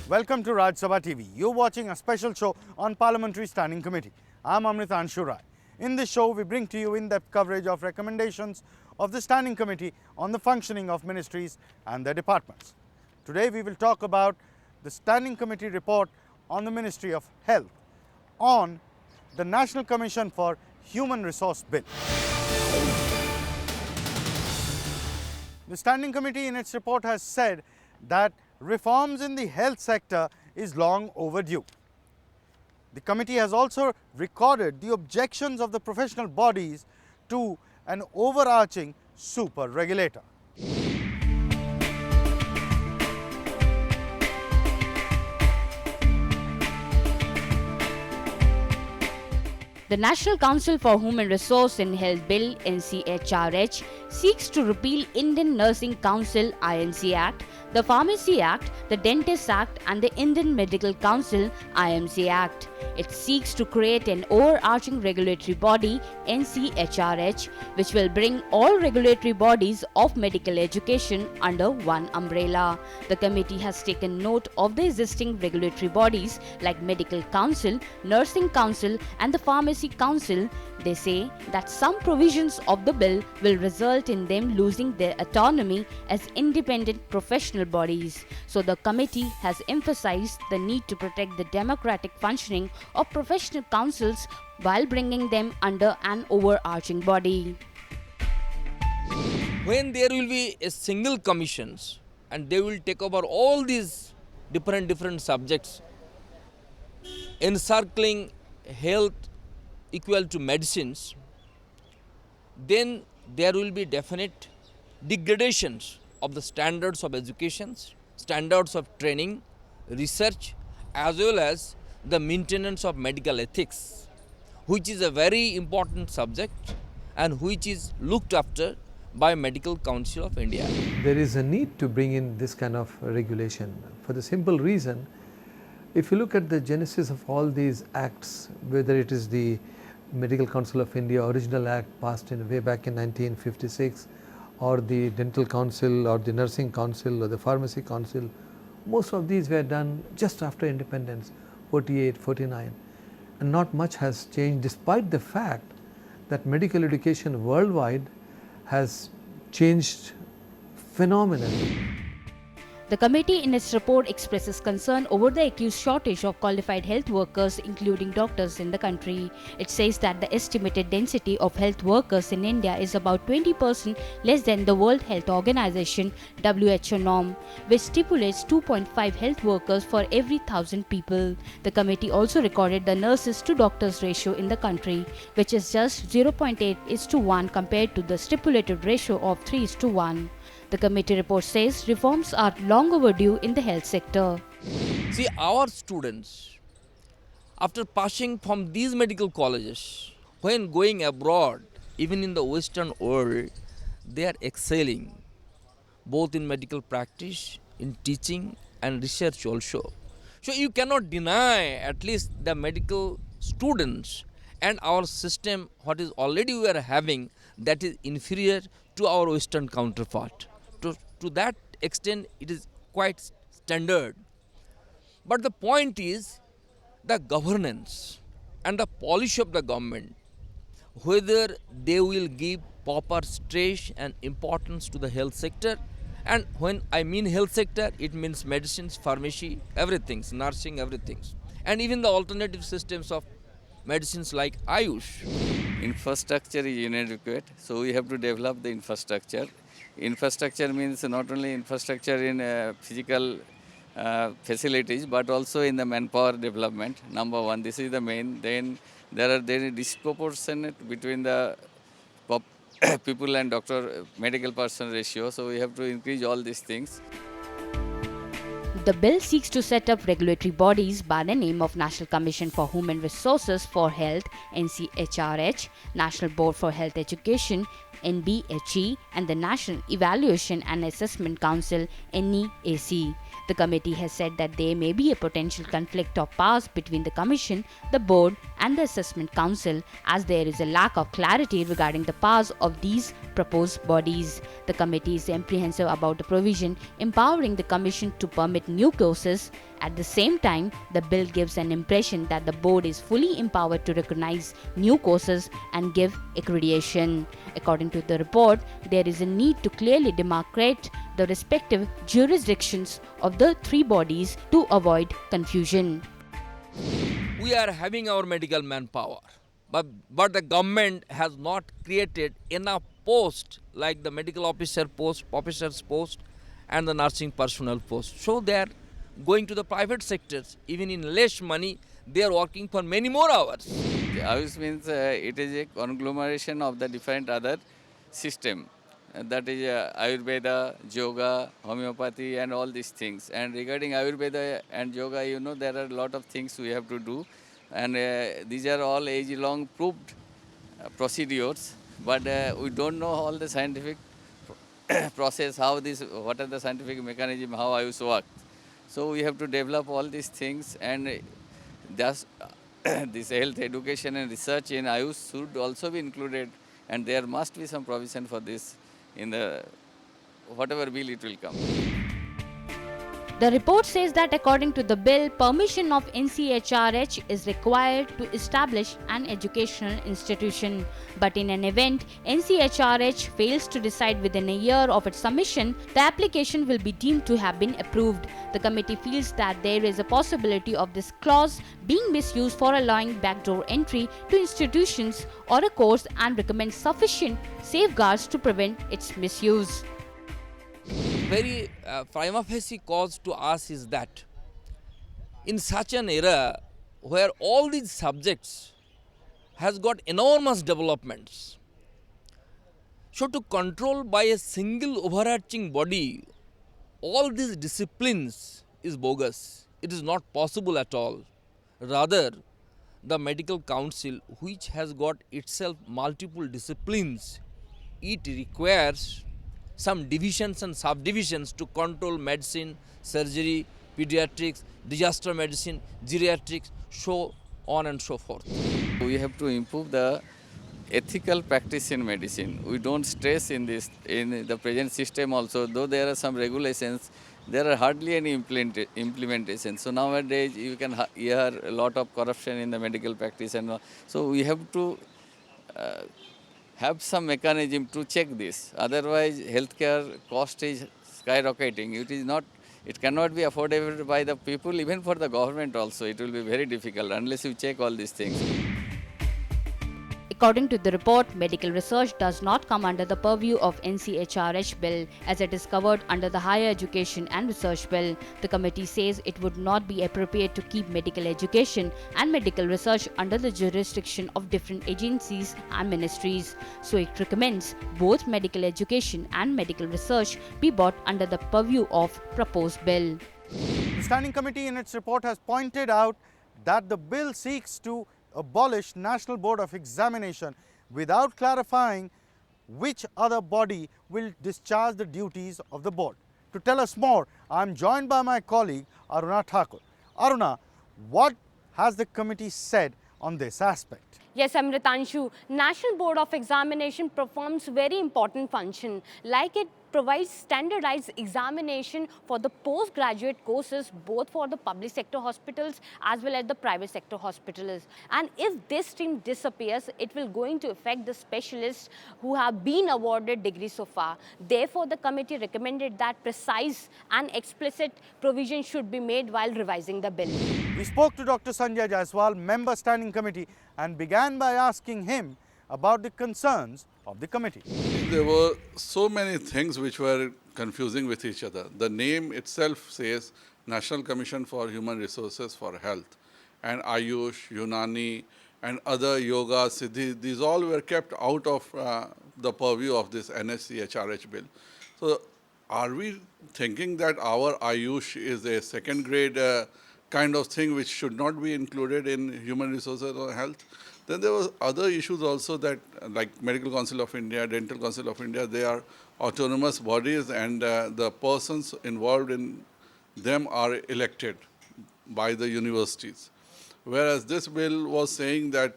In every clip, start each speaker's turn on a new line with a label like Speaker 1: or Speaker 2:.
Speaker 1: Welcome to Raj Sabha TV. You're watching a special show on Parliamentary Standing Committee. I'm Amritanshu Rai. In this show, we bring to you in-depth coverage of recommendations of the Standing Committee on the functioning of ministries and their departments. Today, we will talk about the Standing Committee report on the Ministry of Health on the National Commission for Human Resource Bill. The Standing Committee in its report has said that reforms in the health sector is long overdue. The committee has also recorded the objections of the professional bodies to an overarching super regulator.
Speaker 2: The National Council for Human Resource and Health Bill NCHRC seeks to repeal Indian Nursing Council INC Act, the Pharmacy Act, the Dentist Act and the Indian Medical Council IMC Act. It seeks to create an overarching regulatory body NCHRC which will bring all regulatory bodies of medical education under one umbrella. The committee has taken note of the existing regulatory bodies like Medical Council, Nursing Council and the Pharmacy Council. They say that some provisions of the bill will result in them losing their autonomy as independent professional bodies. So the committee has emphasized the need to protect the democratic functioning of professional councils while bringing them under an overarching body.
Speaker 3: When there will be a single commissions and they will take over all these different subjects encircling health equal to medicines, then there will be definite degradations of the standards of education, standards of training, research, as well as the maintenance of medical ethics, which is a very important subject and which is looked after by Medical Council of India.
Speaker 4: There is a need to bring in this kind of regulation for the simple reason, if you look at the genesis of all these acts, whether it is the Medical Council of India original act passed in way back in 1956 or the Dental Council or the Nursing Council or the Pharmacy Council, most of these were done just after independence, 48, 49, and not much has changed despite the fact that medical education worldwide has changed phenomenally.
Speaker 2: The committee in its report expresses concern over the accused shortage of qualified health workers including doctors in the country. It says that the estimated density of health workers in India is about 20% less than the World Health Organization WHO norm, which stipulates 2.5 health workers for every 1,000 people. The committee also recorded the nurses to doctors ratio in the country, which is just 0.8:1 compared to the stipulated ratio of 3:1. The committee report says reforms are long overdue in the health sector.
Speaker 3: See, our students, after passing from these medical colleges, when going abroad, even in the Western world, they are excelling, both in medical practice, in teaching and research also. So you cannot deny at least the medical students and our system, what is already we are having, that is inferior to our Western counterpart. To that extent, it is quite standard. But the point is the governance and the policy of the government, whether they will give proper stress and importance to the health sector. And when I mean health sector, it means medicines, pharmacy, everything, nursing, everything. And even the alternative systems of medicines like Ayush.
Speaker 5: Infrastructure is inadequate, so we have to develop the infrastructure. Infrastructure means not only infrastructure in physical facilities, but also in the manpower development. Number one, this is the main. Then there is disproportionate between the people and doctor medical person ratio. So we have to increase all these things.
Speaker 2: The bill seeks to set up regulatory bodies by the name of National Commission for Human Resources for Health NCHRC, National Board for Health Education NBHE and the National Evaluation and Assessment Council NEAC. The committee has said that there may be a potential conflict of powers between the Commission, the Board and the Assessment Council as there is a lack of clarity regarding the powers of these proposed bodies. The committee is apprehensive about the provision empowering the Commission to permit new courses At the same time, the bill gives an impression that the board is fully empowered to recognize new courses and give accreditation. According to the report, there is a need to clearly demarcate the respective jurisdictions of the three bodies to avoid confusion.
Speaker 3: We are having our medical manpower, but the government has not created enough posts like the medical officer post, officer's post, and the nursing personnel post. So they are going to the private sectors. Even in less money, they are working for many more hours.
Speaker 5: The Ayush means it is a conglomeration of the different other system. That is Ayurveda, Yoga, homeopathy and all these things. And regarding Ayurveda and Yoga, you know, there are a lot of things we have to do. And these are all age-long proved procedures. But we don't know all the scientific process, how this, what are the scientific mechanism, how Ayush works. So we have to develop all these things, and thus this health education and research in Ayush should also be included, and there must be some provision for this in the whatever bill it will come.
Speaker 2: The report says that according to the bill, permission of NCHRH is required to establish an educational institution. But in an event, NCHRH fails to decide within a year of its submission, the application will be deemed to have been approved. The committee feels that there is a possibility of this clause being misused for allowing backdoor entry to institutions or a course and recommends sufficient safeguards to prevent its misuse.
Speaker 3: Very prima facie cause to us is that in such an era where all these subjects has got enormous developments, so to control by a single overarching body all these disciplines is bogus. It is not possible at all. Rather, the medical council, which has got itself multiple disciplines, it requires some divisions and subdivisions to control medicine, surgery, pediatrics, disaster medicine, geriatrics, so on and so forth.
Speaker 5: We have to improve the ethical practice in medicine. We don't stress in this, in the present system also, though there are some regulations, there are hardly any implementation. So nowadays you can hear a lot of corruption in the medical practice and all. So we have to have some mechanism to check this. Otherwise, healthcare cost is skyrocketing. It is not. It cannot be affordable by the people, even for the government also. It will be very difficult unless you check all these things.
Speaker 2: According to the report, medical research does not come under the purview of NCHRH bill as it is covered under the Higher Education and Research bill. The committee says it would not be appropriate to keep medical education and medical research under the jurisdiction of different agencies and ministries. So it recommends both medical education and medical research be brought under the purview of proposed bill.
Speaker 1: The Standing Committee in its report has pointed out that the bill seeks to abolish National Board of Examination without clarifying which other body will discharge the duties of the board. To tell us more, I am joined by my colleague Aruna Thakur. Aruna, what has the committee said on this aspect?
Speaker 6: Yes, Amritanshu. National Board of Examination performs very important function. Like it provides standardized examination for the postgraduate courses both for the public sector hospitals as well as the private sector hospitals. And if this stream disappears, it will going to affect the specialists who have been awarded degrees so far. Therefore, the committee recommended that precise and explicit provision should be made while revising the bill.
Speaker 1: We spoke to Dr. Sanjay Jaiswal, member Standing Committee, and began by asking him about the concerns of the committee.
Speaker 7: There were so many things which were confusing with each other. The name itself says National Commission for Human Resources for Health, and Ayush, Unani and other yoga, Siddhi, these all were kept out of the purview of this NCHRH bill. So are we thinking that our Ayush is a second grade kind of thing which should not be included in human resources or health? Then there were other issues also that like Medical Council of India, Dental Council of India, they are autonomous bodies and the persons involved in them are elected by the universities. Whereas this bill was saying that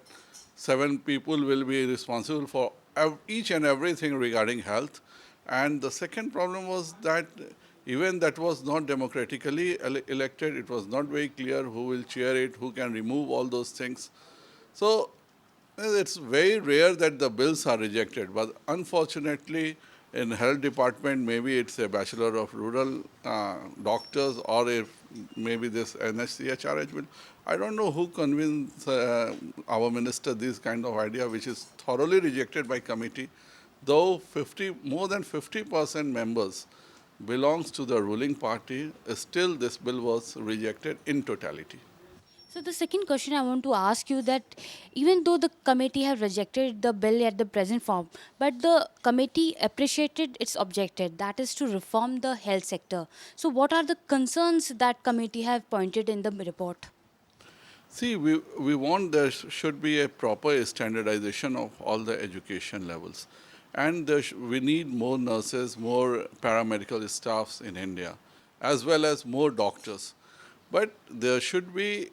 Speaker 7: 7 people will be responsible for each and everything regarding health. And the second problem was that Even that was not democratically elected. It was not very clear who will chair it, who can remove all those things. So it's very rare that the bills are rejected, but unfortunately in health department, maybe it's a bachelor of rural doctors, or if maybe this NCHRC bill. I don't know who convinced our minister this kind of idea, which is thoroughly rejected by committee, though more than 50% members belongs to the ruling party, still this bill was rejected in totality.
Speaker 2: So the second question I want to ask you, that even though the committee have rejected the bill at the present form, but the committee appreciated its objective, that is to reform the health sector. So what are the concerns that committee have pointed in the report?
Speaker 7: See, we want there should be a proper standardization of all the education levels. And we need more nurses, more paramedical staffs in India, as well as more doctors. But there should be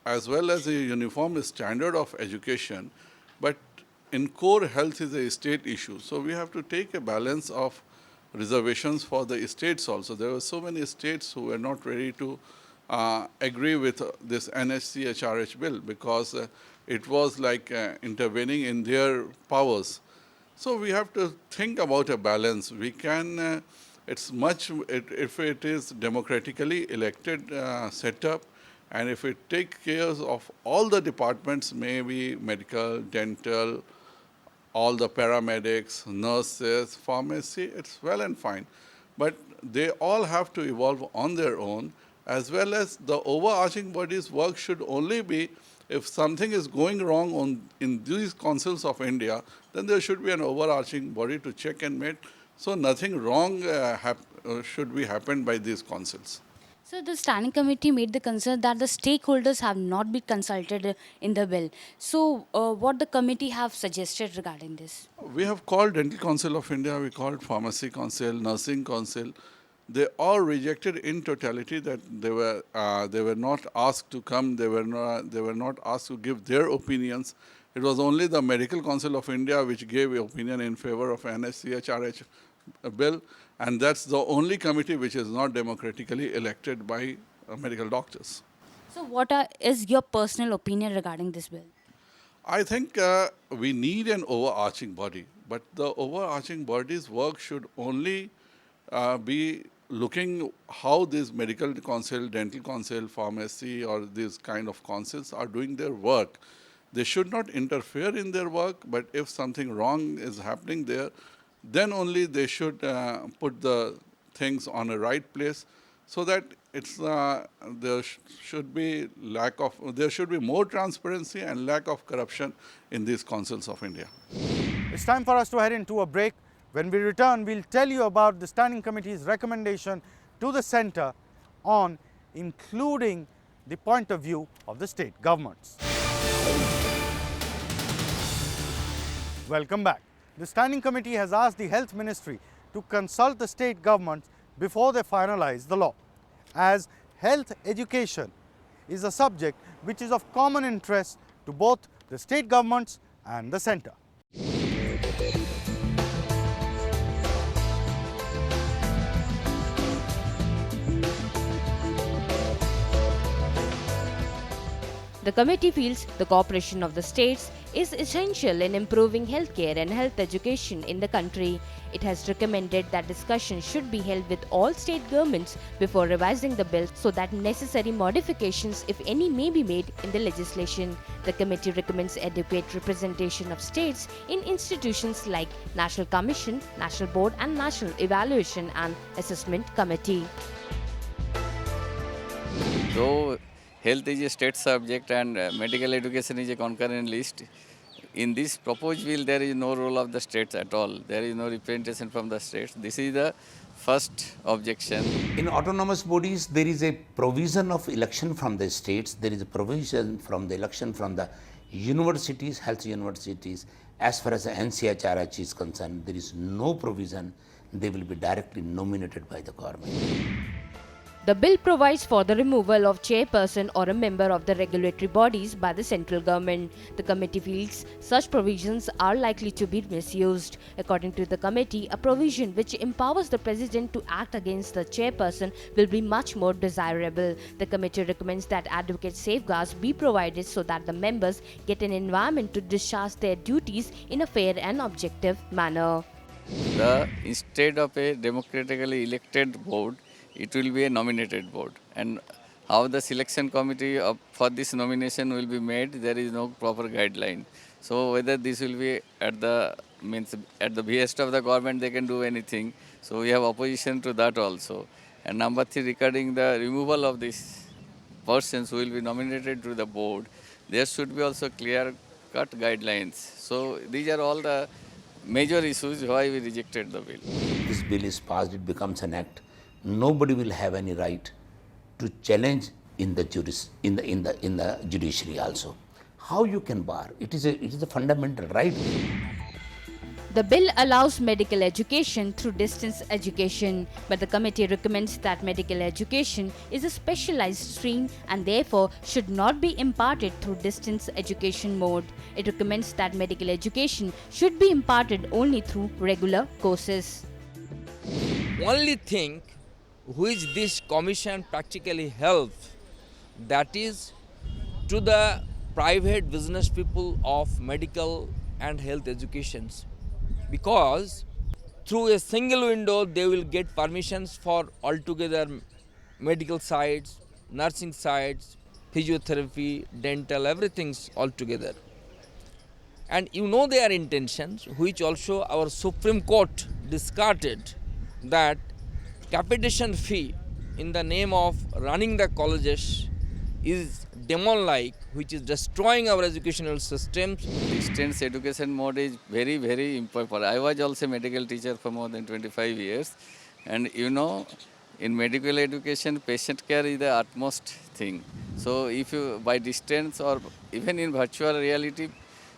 Speaker 7: as well as a uniform standard of education, but in core health is a state issue. So we have to take a balance of reservations for the states also. There were so many states who were not ready to agree with this NCHRC bill because it was like intervening in their powers. So we have to think about a balance. We can, if it is democratically elected setup, and if it takes care of all the departments, maybe medical, dental, all the paramedics, nurses, pharmacy, it's well and fine. But they all have to evolve on their own, as well as the overarching body's work should only be if something is going wrong in these councils of India, then there should be an overarching body to check and make, so nothing wrong should be happened by these councils.
Speaker 2: So the standing committee made the concern that the stakeholders have not been consulted in the bill. So what the committee have suggested regarding this?
Speaker 7: We have called Dental Council of India, we called Pharmacy Council, Nursing Council. They all rejected in totality that they were not asked to come, they were not asked to give their opinions. It was only the Medical Council of India which gave an opinion in favor of NCHRC bill, and that's the only committee which is not democratically elected by medical doctors.
Speaker 2: So what is your personal opinion regarding this bill?
Speaker 7: I think we need an overarching body, but the overarching body's work should only be looking how these medical council, dental council, pharmacy, or these kind of councils are doing their work. They should not interfere in their work, but if something wrong is happening there, then only they should put the things on a right place, so that it's there should be more transparency and lack of corruption in these councils of India.
Speaker 1: It's time for us to head into a break. When we return, we'll tell you about the Standing Committee's recommendation to the centre on including the point of view of the state governments. Welcome back. The Standing Committee has asked the Health Ministry to consult the state governments before they finalize the law, as health education is a subject which is of common interest to both the state governments and the centre.
Speaker 2: The committee feels the cooperation of the states is essential in improving healthcare and health education in the country. It has recommended that discussion should be held with all state governments before revising the bill so that necessary modifications, if any, may be made in the legislation. The committee recommends adequate representation of states in institutions like National Commission, National Board and National Evaluation and Assessment Committee.
Speaker 5: So, health is a state subject and medical education is a concurrent list. In this proposed bill, there is no role of the states at all. There is no representation from the states. This is the first objection.
Speaker 8: In autonomous bodies, there is a provision of election from the states. There is a provision from the election from the universities, health universities. As far as the NCHRC is concerned, there is no provision. They will be directly nominated by the government.
Speaker 2: The bill provides for the removal of chairperson or a member of the regulatory bodies by the central government. The committee feels such provisions are likely to be misused. According to the committee, a provision which empowers the president to act against the chairperson will be much more desirable. The committee recommends that adequate safeguards be provided so that the members get an environment to discharge their duties in a fair and objective manner.
Speaker 5: Instead of a democratically elected board, it will be a nominated board. And how the selection committee for this nomination will be made, there is no proper guideline. So whether this will be at the behest of the government, they can do anything. So we have opposition to that also. And number three, regarding the removal of these persons who will be nominated to the board, there should be also clear-cut guidelines. So these are all the major issues why we rejected the bill.
Speaker 8: This bill is passed, it becomes an act. Nobody will have any right to challenge in the judiciary also. How you can bar? It is a fundamental right.
Speaker 2: The bill allows medical education through distance education, but the committee recommends that medical education is a specialized stream and therefore should not be imparted through distance education mode. It recommends that medical education should be imparted only through regular courses.
Speaker 3: Only thing which this commission practically helps, that is to the private business people of medical and health educations, because through a single window they will get permissions for altogether medical sites, nursing sites, physiotherapy, dental, everything's altogether. And you know their intentions, which also our Supreme Court discarded, that capitation fee in the name of running the colleges is demon-like, which is destroying our educational systems.
Speaker 5: Distance education mode is very, very important. I was also a medical teacher for more than 25 years. And you know, in medical education, patient care is the utmost thing. So if you, by distance or even in virtual reality,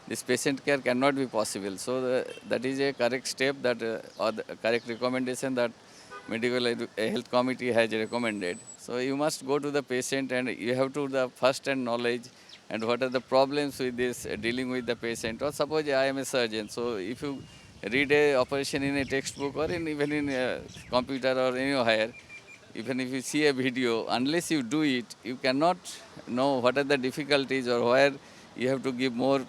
Speaker 5: this patient care cannot be possible. So that is a correct step that, or the correct recommendation that health committee has recommended. So you must go to the patient and you have to the first-hand knowledge and what are the problems with this dealing with the patient. Or suppose I am a surgeon, so if you read a operation in a textbook or even in a computer or anywhere, even if you see a video, unless you do it, you cannot know what are the difficulties or where you have to give more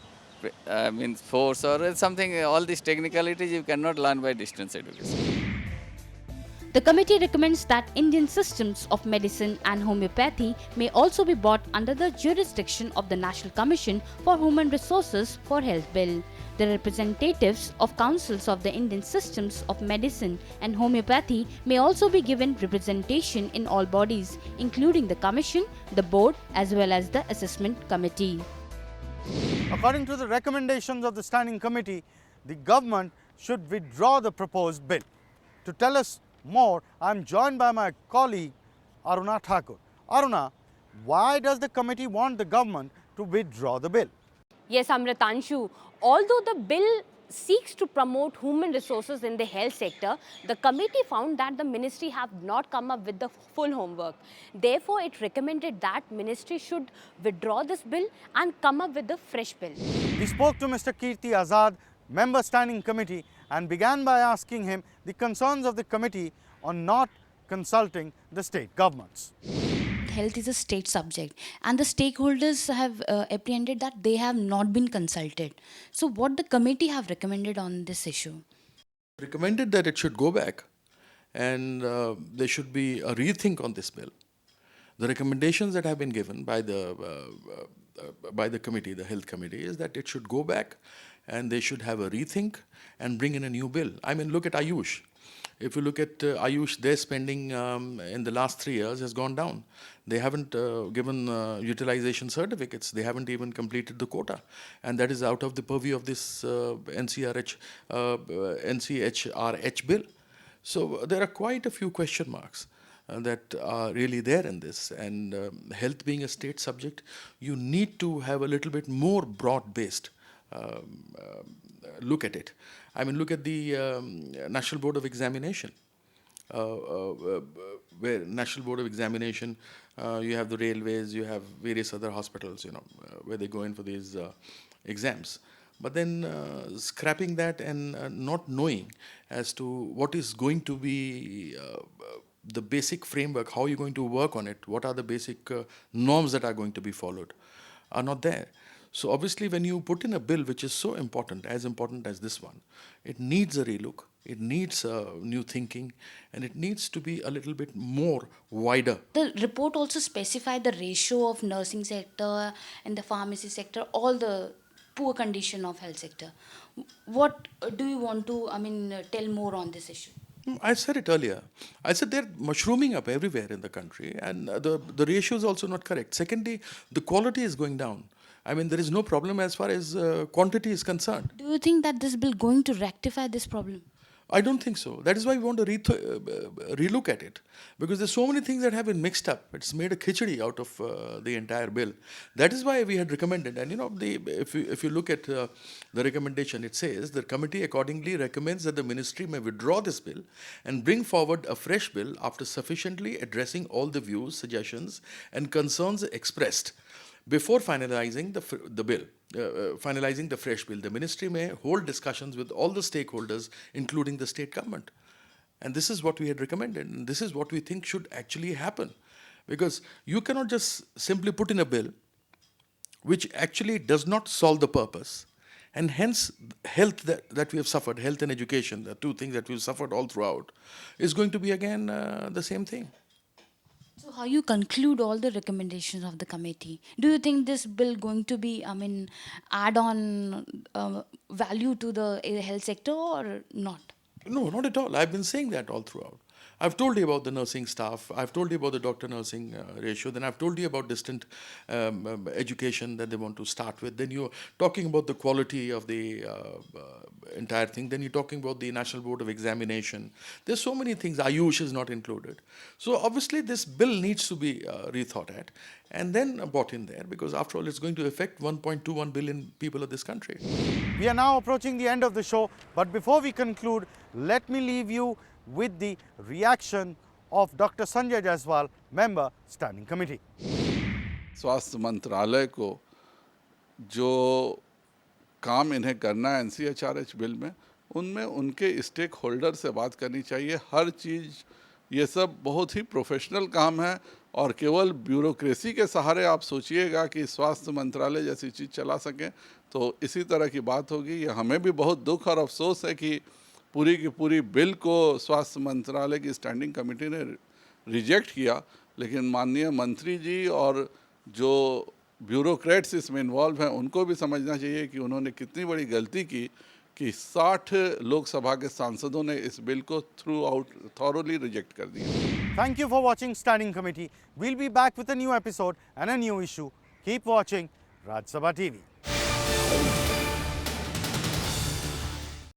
Speaker 5: force or something. All these technicalities you cannot learn by distance education.
Speaker 2: The committee recommends that Indian systems of medicine and homeopathy may also be brought under the jurisdiction of the National Commission for Human Resources for Health Bill. The representatives of councils of the Indian systems of medicine and homeopathy may also be given representation in all bodies, including the Commission, the Board, as well as the Assessment Committee.
Speaker 1: According to the recommendations of the Standing Committee, the government should withdraw the proposed bill. To tell us more, I am joined by my colleague Aruna Thakur. Aruna, why does the committee want the government to withdraw the bill?
Speaker 6: Yes, Amritanshu, although the bill seeks to promote human resources in the health sector, the committee found that the ministry have not come up with the full homework. Therefore, it recommended that ministry should withdraw this bill and come up with a fresh bill.
Speaker 1: We spoke to Mr. Kirti Azad, member Standing Committee, and began by asking him the concerns of the committee on not consulting the state governments.
Speaker 9: Health is a state subject and the stakeholders have apprehended that they have not been consulted. So what the committee have recommended on this issue?
Speaker 10: Recommended that it should go back and there should be a rethink on this bill. The recommendations that have been given by the committee, the health committee, is that it should go back and they should have a rethink and bring in a new bill. I mean, look at Ayush. If you look at Ayush, their spending in the last 3 years has gone down. They haven't given utilization certificates. They haven't even completed the quota. And that is out of the purview of this NCHRC bill. So there are quite a few question marks that are really there in this. And health being a state subject, you need to have a little bit more broad-based look at it. I mean, look at the National Board of Examination. where National Board of Examination, you have the railways, you have various other hospitals, where they go in for these exams. But then scrapping that and not knowing as to what is going to be the basic framework, how you're going to work on it, what are the basic norms that are going to be followed, are not there. So obviously when you put in a bill which is so important as this one, it needs a relook, it needs new thinking, and it needs to be a little bit more wider.
Speaker 9: The report also specified the ratio of nursing sector and the pharmacy sector, all the poor condition of health sector. What do you want to, tell more on this issue?
Speaker 10: I said it earlier. I said they're mushrooming up everywhere in the country, and the ratio is also not correct. Secondly, the quality is going down. I mean, there is no problem as far as quantity is concerned.
Speaker 9: Do you think that this bill going to rectify this problem?
Speaker 10: I don't think so. That is why we want to relook at it, because there's so many things that have been mixed up. It's made a khichdi out of the entire bill. That is why we had recommended. And if you look at the recommendation, it says the committee accordingly recommends that the ministry may withdraw this bill and bring forward a fresh bill after sufficiently addressing all the views, suggestions, and concerns expressed. Before finalizing the bill, finalizing the fresh bill, the ministry may hold discussions with all the stakeholders, including the state government. And this is what we had recommended, and this is what we think should actually happen. Because you cannot just simply put in a bill which actually does not solve the purpose. And hence, health that we have suffered, health and education, the two things that we've suffered all throughout, is going to be again the same thing.
Speaker 9: So how you conclude all the recommendations of the committee? Do you think this bill going to be, add on value to the health sector or not?
Speaker 10: No, not at all. I've been saying that all throughout. I've told you about the nursing staff. I've told you about the doctor-nursing ratio. Then I've told you about distant education that they want to start with. Then you're talking about the quality of the entire thing. Then you're talking about the National Board of Examination. There's so many things. Ayush is not included. So obviously this bill needs to be rethought at and then brought in there, because after all it's going to affect 1.21 billion people of this country.
Speaker 1: We are now approaching the end of the show, but before we conclude, let me leave you with the reaction of Dr. Sanjay Jaiswal, member Standing Committee.
Speaker 7: स्वास्थ्य मंत्रालय को जो काम इन्हें करना है NCHRH bill में, उनमें उनके स्टेक होल्डर से बात करनी चाहिए। हर चीज़ ये सब बहुत ही प्रोफेशनल काम है और केवल ब्यूरोक्रेसी के सहारे आप सोचिएगा कि स्वास्थ्य मंत्रालय जैसी चीज़ चला सकें तो इसी तरह की बात होगी। ये हमें भी बहुत दुख और अफसोस है कि पूरी की पूरी बिल को स्वास्थ्य मंत्रालय की स्टैंडिंग कमेटी ने रिजेक्ट किया, लेकिन माननीय मंत्री जी और जो ब्यूरोक्रेट्स इसमें इन्वॉल्व हैं उनको भी समझना चाहिए कि उन्होंने कितनी बड़ी गलती की कि 60 लोकसभा के सांसदों ने इस बिल को थ्रू आउट थॉरोली रिजेक्ट कर दिया।
Speaker 1: Thank you for watching Standing Committee. We'll be back with a new episode and a new issue. Keep watching Raj Sabha TV.